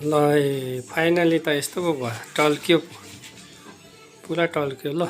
ल फाइनली त यस्तो पो भयो, टल्क्यो, पुरा टल्क्यो। ल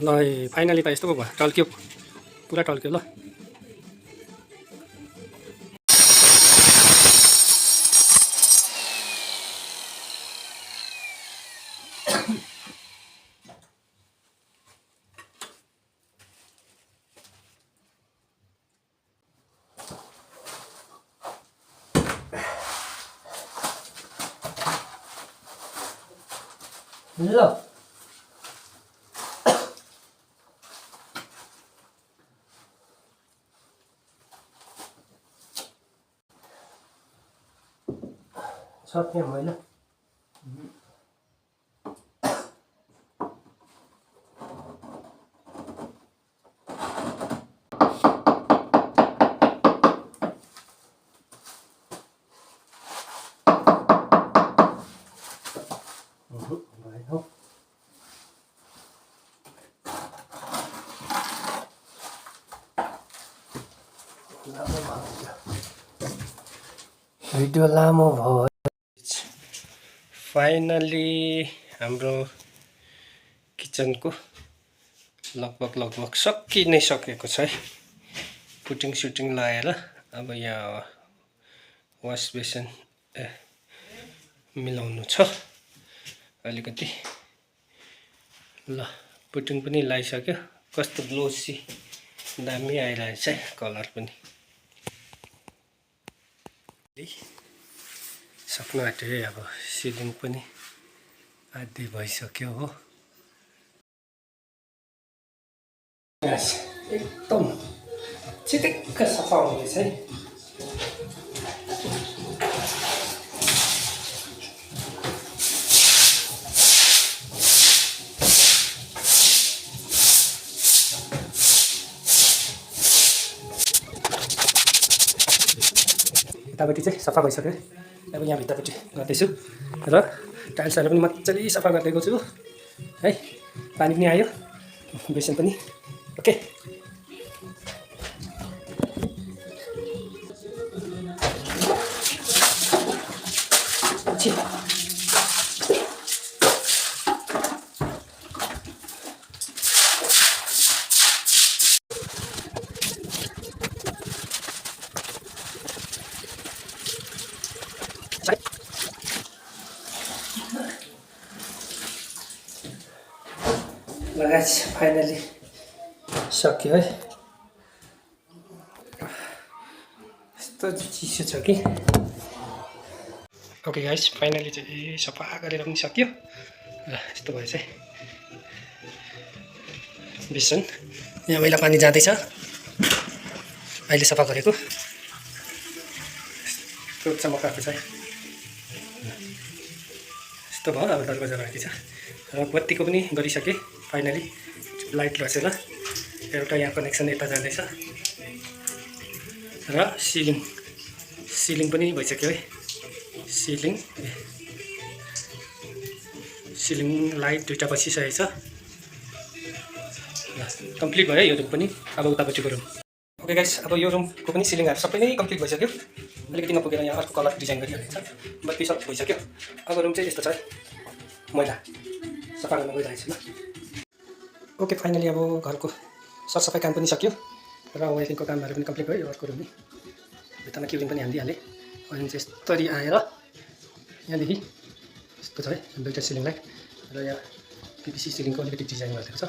ल फाइनली त यस्तो पो भयो, टल्क्यो, पुरा टल्क्यो। ल ल सक्यो मैले। भिडियो लामो भयो। फाइनली हाम्रो किचनको लगभग सकि नै सकेको छ है। पुटिङ सुटिङ लगाएर अब यहाँ वास बेसन मिलाउनु छ अलिकति। ल पुटिङ पनि लगाइसक्यो, कस्तो ग्लोसी दामी आइरहेछ है कलर पनि। सक्नु आँट्यो है, अब सिलिङ पनि आधी भइसक्यो हो। एकदम चिटिक्क सफा हुँदैछ है। यतापट्टि चाहिँ सफा भइसक्यो, अब यहाँ भित्रपट्टि गर्दैछु र टाइल्सहरू पनि मजाले सफा गरिदिएको छु है। पानी पनि आयो, बेसन पनि ओके। लगाएछ फाइनली सक्यो है। यस्तो चिसो छ कि। ओके गाइस, फाइनली चाहिँ सफा गरेर पनि सक्यो र यस्तो भएछ है। बेसन यहाँ मैला पानी जाँदैछ, अहिले सफा गरेको यस्तो चमकाएको छ है। यस्तो भयो। अब दरवाजा बाँकी छ र बत्तीको पनि गरिसकेँ फाइनली। लाइट बसेर एउटा यहाँ कनेक्सन यता जाँदैछ र सिलिङ पनि भइसक्यो है। सिलिङ लाइट दुईटा बसिसकेको छ। कम्प्लिट भयो यो रुम पनि। अब उतापट्टिको रुम। ओके गाइस, अब यो रुमको पनि सिलिङहरू सबै नै कम्प्लिट भइसक्यो। अलिकति नपुगेर यहाँ अर्को कलर डिजाइन गरिहाल्छ। बत्ती सब भइसक्यो। अब रुम चाहिँ यस्तो छ है, मैला सफा गर्न गइरहेको छु ल। ओके फाइनली अब घरको सरसफाइ काम पनि सक्यो र वेल्डिङको कामहरू पनि कम्प्लिट भयो। यो अर्को रुम भित्तामा क्युरिङ पनि हालिदिइहालेँ अनि चाहिँ यस्तरी आएर यहाँदेखि यस्तो छ है दुईवटा सिलिङ लाइट र यहाँ पिपिसी सिलिङको अलिकति डिजाइन गरिदिएको छ